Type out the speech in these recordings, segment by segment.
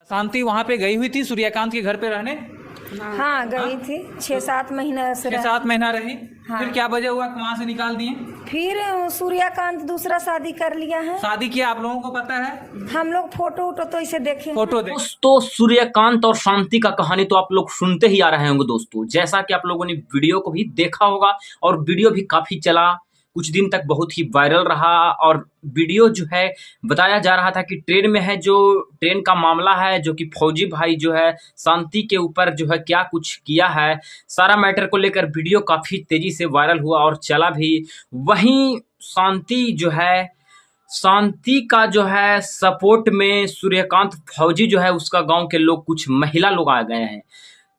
शांति वहाँ पे गई हुई थी सूर्यकांत के घर पे रहने? हाँ गई थी, 6-7 महीना से 6-7 महीना रही। हाँ। फिर क्या वजह हुआ कि वहाँ से निकाल दिए? फिर सूर्यकांत दूसरा शादी कर लिया है। शादी किया, आप लोगों को पता है? हम लोग फोटो तो इसे देखे फोटो देख। दोस्तों सूर्यकांत और शांति का कहानी तो आप लोग सुनते ही आ रहे होंगे दोस्तों। जैसा कि आप लोगों ने वीडियो को भी देखा होगा और वीडियो भी काफी चला, कुछ दिन तक बहुत ही वायरल रहा। और वीडियो जो है बताया जा रहा था कि ट्रेन में है, जो ट्रेन का मामला है, जो कि फौजी भाई जो है शांति के ऊपर जो है क्या कुछ किया है, सारा मैटर को लेकर वीडियो काफी तेजी से वायरल हुआ और चला भी। वहीं शांति का जो है सपोर्ट में सूर्यकांत फौजी जो है उसका गांव के लोग, कुछ महिला लोग आ गए हैं।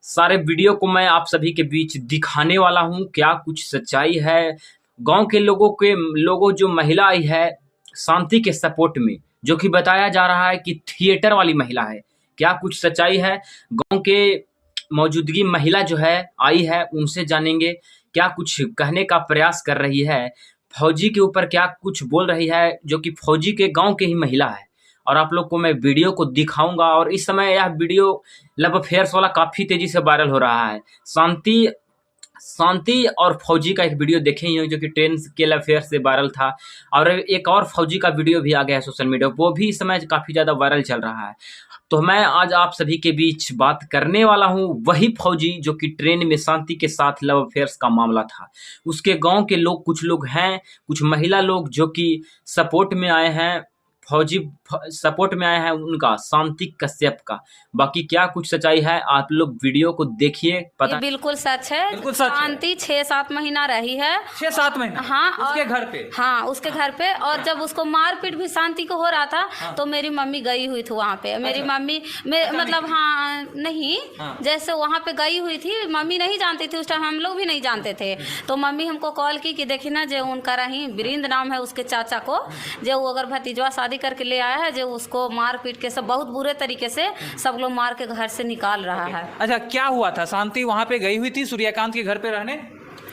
सारे वीडियो को मैं आप सभी के बीच दिखाने वाला हूं, क्या कुछ सच्चाई है। गांव के लोगों जो महिला आई है शांति के सपोर्ट में, जो कि बताया जा रहा है कि थिएटर वाली महिला है, क्या कुछ सच्चाई है। गांव के मौजूदगी महिला जो है आई है, उनसे जानेंगे क्या कुछ कहने का प्रयास कर रही है, फौजी के ऊपर क्या कुछ बोल रही है, जो कि फौजी के गांव के ही महिला है। और आप लोग को मैं वीडियो को दिखाऊंगा। और इस समय यह वीडियो लव अफेयर्स वाला काफी तेजी से वायरल हो रहा है। शांति और फौजी का एक वीडियो देखे ही होंगे, जो कि ट्रेन के लव अफेयर से वायरल था। और एक और फौजी का वीडियो भी आ गया है सोशल मीडिया, वो भी इस समय काफी ज्यादा वायरल चल रहा है। तो मैं आज आप सभी के बीच बात करने वाला हूं वही फौजी जो कि ट्रेन में शांति के साथ लव अफेयर्स का मामला था। उसके गांव के लोग, कुछ लोग हैं, कुछ महिला लोग जो कि सपोर्ट में आए हैं, फौजी सपोर्ट में आए हैं उनका, शांति कश्यप का। बाकी क्या कुछ सच्चाई है आप लोग वीडियो को देखिए, पता। ये बिल्कुल सच है। बिल्कुल सच है। शांति 6-7 महीना रही है। 6-7 महीना? हाँ। उसके घर पे? हाँ, उसके घर पे। और जब उसको मारपीट भी शांति को हो रहा था, तो मेरी मम्मी गई हुई थी वहाँ पे। मेरी मम्मी मतलब हाँ नहीं, जैसे वहाँ पे गई हुई थी, मम्मी नहीं जानती थी उस टाइम, हम लोग भी नहीं जानते थे। तो मम्मी हमको कॉल की कि देखी ना, जो उनका रही वीरेंद्र नाम है उसके चाचा को, जो वो अगर भतीजवा शादी करके ले आया है, जो उसको मार पीट के सब बहुत बुरे तरीके से सब लोग मार के घर से निकाल रहा है। अच्छा, क्या हुआ था? शांति वहाँ पे गई हुई थी सूर्यकांत के घर पे रहने?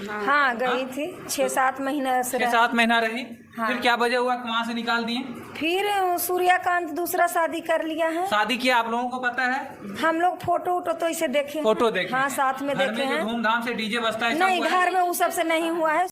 हाँ गई थी, 6-7 महीना से 6-7 महीना रही। हाँ। फिर क्या वजह हुआ कि वहाँ से निकाल दिए? फिर सूर्यकांत दूसरा शादी कर लिया है। शादी किया, आप लोगों को पता है? हम लोग फोटो तो इसे देखे फोटो देखे? हाँ, साथ में घर देखे में जो हैं। धूमधाम से डीजे बजता है, नहीं, घर में वो सब से नहीं हुआ है।